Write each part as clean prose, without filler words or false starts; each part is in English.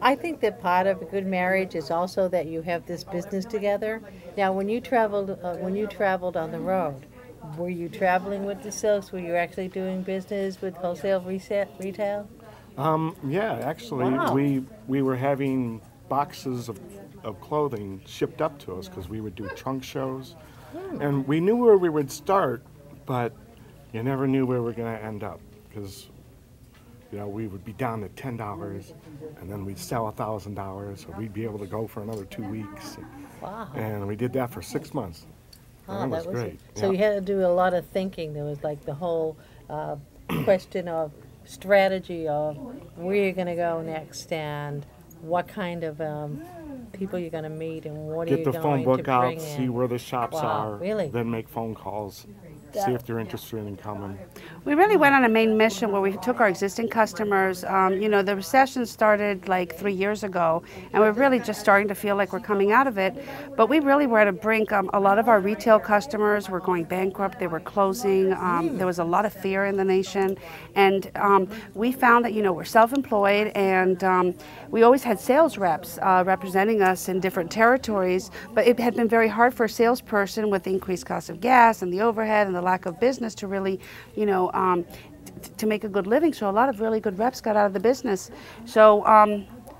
I think that part of a good marriage is also that you have this business together. Now, when you traveled on the road, were you traveling with the silks? Were you actually doing business with wholesale retail? Yeah, actually, Wow. we were having boxes of clothing shipped up to us because we would do trunk shows, and we knew where we would start, but you never knew where we were going to end up because we would be down to $10, and then we'd sell $1,000, so we'd be able to go for another 2 weeks, Wow. and we did that for 6 months. Oh, And that was great. So Yeah. you had to do a lot of thinking. There was like the whole question of strategy of where you're going to go next and what kind of people you're going to meet and what are Get you the phone going to book out, bring see in. where the shops Wow, are, really? then make phone calls, see if they're interested in coming. We really went on a main mission where we took our existing customers. The recession started like 3 years ago, and we're really just starting to feel like we're coming out of it. But we really were at a brink. A lot of our retail customers were going bankrupt. They were closing. There was a lot of fear in the nation. And we found that, we're self-employed, and we always had sales reps representing us in different territories. But it had been very hard for a salesperson with the increased cost of gas and the overhead and the lack of business to really, to make a good living. So a lot of really good reps got out of the business. So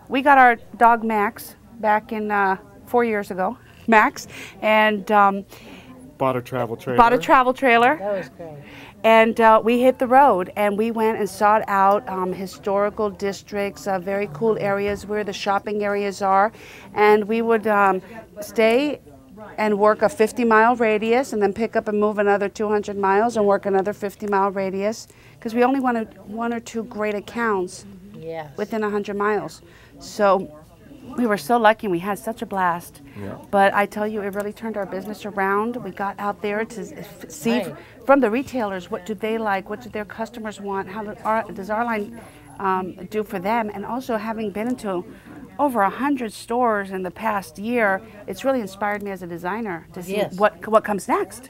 we got our dog Max back in 4 years ago, Max, and Bought a travel trailer. bought a travel trailer. That was great. And we hit the road, and we went and sought out historical districts, very cool areas where the shopping areas are, and we would stay and work a 50-mile radius, and then pick up and move another 200 miles and work another 50-mile radius, because we only wanted 1 or 2 great accounts Yes. within 100 miles. So we were so lucky, and we had such a blast. Yeah. But I tell you, it really turned our business around. We got out there to see Right. from the retailers, what do they like, what do their customers want, how does our line do for them, and also having been into over 100 stores in the past year, it's really inspired me as a designer to see Yes. what comes next.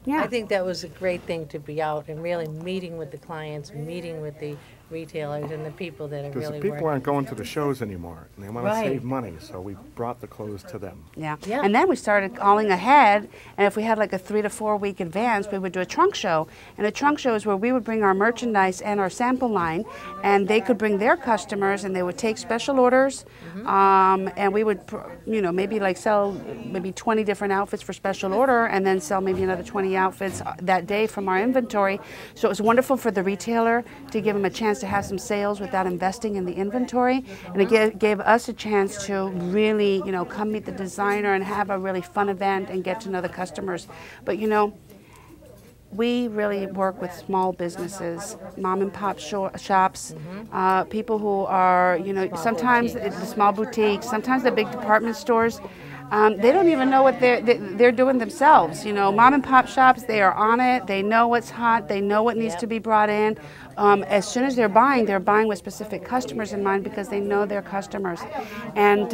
Yeah. I think that was a great thing to be out and really meeting with the clients, meeting with the retailers and the people that are Because really the people working. aren't going to the shows anymore, and they want Right. to save money, so we brought the clothes to them. Yeah. Yeah. And then we started calling ahead, and if we had like a 3 to 4 week advance, we would do a trunk show. And a trunk show is where we would bring our merchandise and our sample line, and they could bring their customers, and they would take special orders, and we would, maybe like sell maybe 20 different outfits for special order, and then sell maybe another 20 outfits that day from our inventory. So it was wonderful for the retailer to give them a chance to have some sales without investing in the inventory, and it gave us a chance to really, come meet the designer and have a really fun event and get to know the customers. But we really work with small businesses, mom and pop shops, people who are, sometimes the small boutiques, sometimes the big department stores. They don't even know what they're doing themselves. Mom and pop shops, they are on it. They know what's hot. They know what needs to be brought in. As soon as they're buying with specific customers in mind because they know their customers. And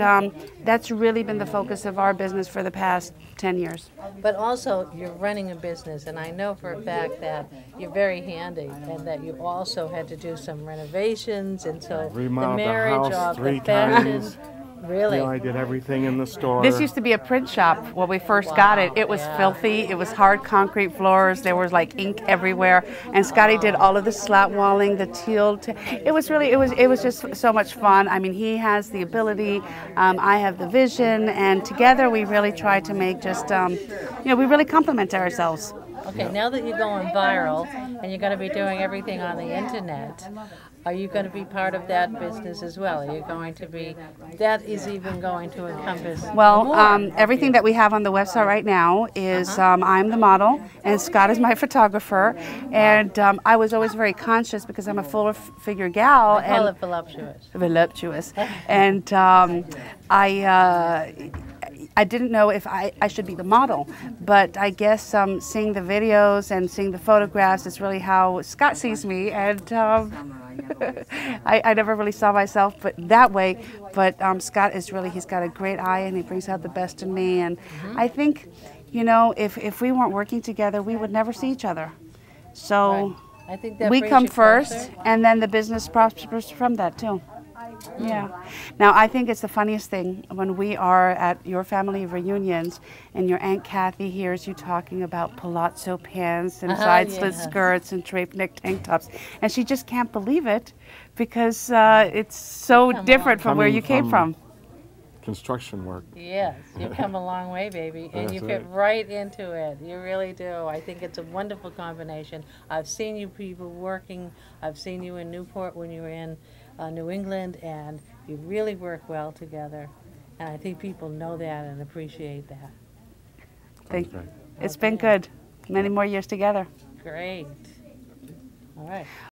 that's really been the focus of our business for the past 10 years. But also, you're running a business, and I know for a fact that you're very handy, and that you also had to do some renovations, and so Remodeled the the marriage house of 3 the fashion. times. Really? I did everything in the store. This used to be a print shop when we first got it. It was filthy. It was hard concrete floors. There was like ink everywhere. And Scotty did all of the slat walling, the teal. It was just so much fun. I mean, he has the ability. I have the vision, and together we really try to make just, we really complement ourselves. Okay, now that you're going viral and you're going to be doing everything on the internet, are you going to be part of that business as well? Are you going to be, that is even going to encompass Well, more everything that we have on the website right now is I'm the model, and Scott is my photographer. And I was always very conscious because I'm a fuller figure gal. I call and it voluptuous. voluptuous. And I didn't know if I should be the model, but I guess seeing the videos and seeing the photographs is really how Scott sees me, and I never really saw myself that way, but Scott is really, he's got a great eye, and he brings out the best in me, and I think, if we weren't working together, we would never see each other. So I think that we brings come you first, closer. and then the business prospers from that too. Yeah. Now, I think it's the funniest thing when we are at your family reunions and your Aunt Kathy hears you talking about palazzo pants and side-slit yes. skirts and draped neck tank tops. And she just can't believe it because it's so Come different on. from where Coming you came from. Construction work. Yes, you've come a long way, baby, and you That's fit it. right into it. You really do. I think it's a wonderful combination. I've seen you people working. I've seen you in Newport when you were in New England, and you really work well together. And I think people know that and appreciate that. Thank Okay. It's been good. Many more years together. Great. All right.